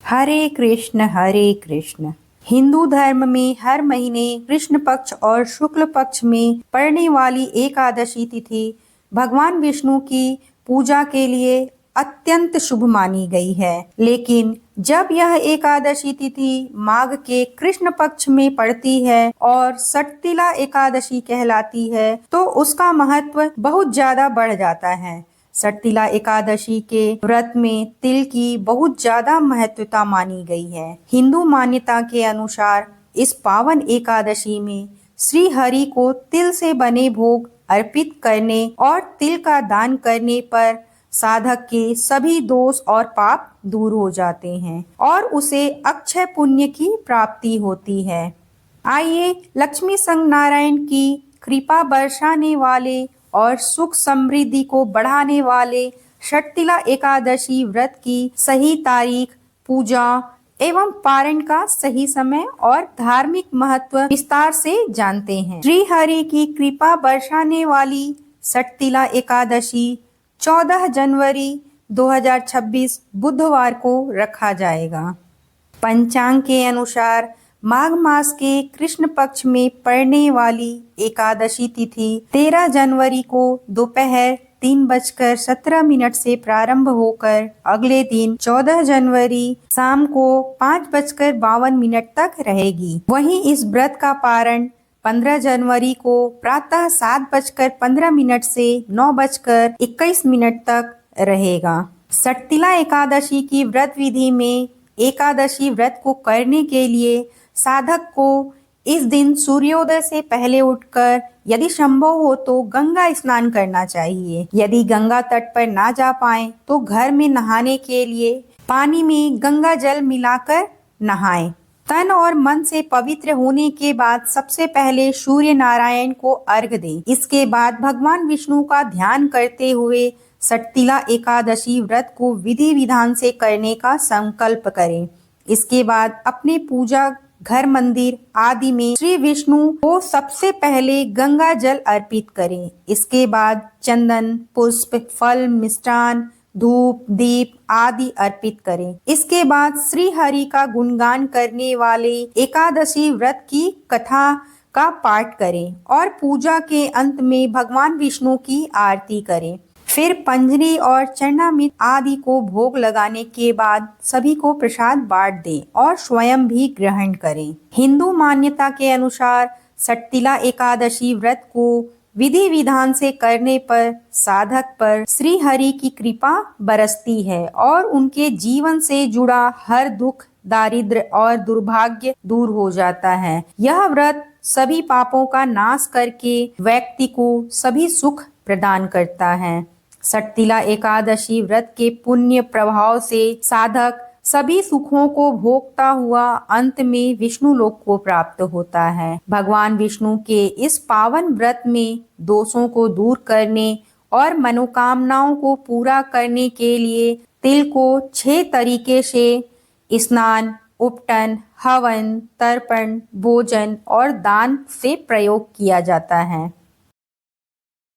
हरे कृष्ण। हिंदू धर्म में हर महीने कृष्ण पक्ष और शुक्ल पक्ष में पड़ने वाली एकादशी तिथि भगवान विष्णु की पूजा के लिए अत्यंत शुभ मानी गई है। लेकिन जब यह एकादशी तिथि माघ के कृष्ण पक्ष में पड़ती है और सटतिला एकादशी कहलाती है, तो उसका महत्व बहुत ज्यादा बढ़ जाता है। सटतिला एकादशी के व्रत में तिल की बहुत ज्यादा महत्वता मानी गई है। हिंदू मान्यता के अनुसार इस पावन एकादशी में श्री हरि को तिल से बने भोग अर्पित करने और तिल का दान करने पर साधक के सभी दोष और पाप दूर हो जाते हैं और उसे अक्षय पुण्य की प्राप्ति होती है। आइए लक्ष्मी संग नारायण की कृपा बरसाने वाले और सुख समृद्धि को बढ़ाने वाले सटतिला एकादशी व्रत की सही तारीख, पूजा एवं पारण का सही समय और धार्मिक महत्व विस्तार से जानते हैं। श्री हरि की कृपा बरसाने वाली सटतिला एकादशी 14 जनवरी 2026 बुधवार को रखा जाएगा। पंचांग के अनुसार माघ मास के कृष्ण पक्ष में पड़ने वाली एकादशी तिथि 13 जनवरी को दोपहर 3:17 से प्रारंभ होकर अगले दिन 14 जनवरी शाम को 5:52 तक रहेगी। वहीं इस व्रत का पारण 15 जनवरी को प्रातः 7:15 से 9:21 तक रहेगा। सटतिला एकादशी की व्रत विधि में एकादशी व्रत को करने के लिए साधक को इस दिन सूर्योदय से पहले उठकर यदि संभव हो तो गंगा स्नान करना चाहिए। यदि गंगा तट पर ना जा पाए तो घर में नहाने के लिए पानी में गंगा जल मिलाकर नहाएं। तन और मन से पवित्र होने के बाद सबसे पहले सूर्य नारायण को अर्घ्य दें। इसके बाद भगवान विष्णु का ध्यान करते हुए सटतिला एकादशी व्रत को विधि विधान से करने का संकल्प करें। इसके बाद अपने पूजा घर, मंदिर आदि में श्री विष्णु को सबसे पहले गंगा जल अर्पित करें। इसके बाद चंदन, पुष्प, फल, मिष्टान, धूप, दीप आदि अर्पित करें। इसके बाद श्री हरि का गुणगान करने वाले एकादशी व्रत की कथा का पाठ करें और पूजा के अंत में भगवान विष्णु की आरती करें। फिर पंजरी और चरणामृत आदि को भोग लगाने के बाद सभी को प्रसाद बांट दें और स्वयं भी ग्रहण करें। हिंदू मान्यता के अनुसार सटतिला एकादशी व्रत को विधि विधान से करने पर साधक पर श्री हरि की कृपा बरसती है और उनके जीवन से जुड़ा हर दुख, दारिद्र्य और दुर्भाग्य दूर हो जाता है। यह व्रत सभी पापों का नाश करके व्यक्ति को सभी सुख प्रदान करता है। सटतिला एकादशी व्रत के पुण्य प्रभाव से साधक सभी सुखों को भोगता हुआ अंत में विष्णु लोक को प्राप्त होता है। भगवान विष्णु के इस पावन व्रत में दोषों को दूर करने और मनोकामनाओं को पूरा करने के लिए तिल को 6 तरीके से स्नान, उपटन, हवन, तर्पण, भोजन और दान से प्रयोग किया जाता है।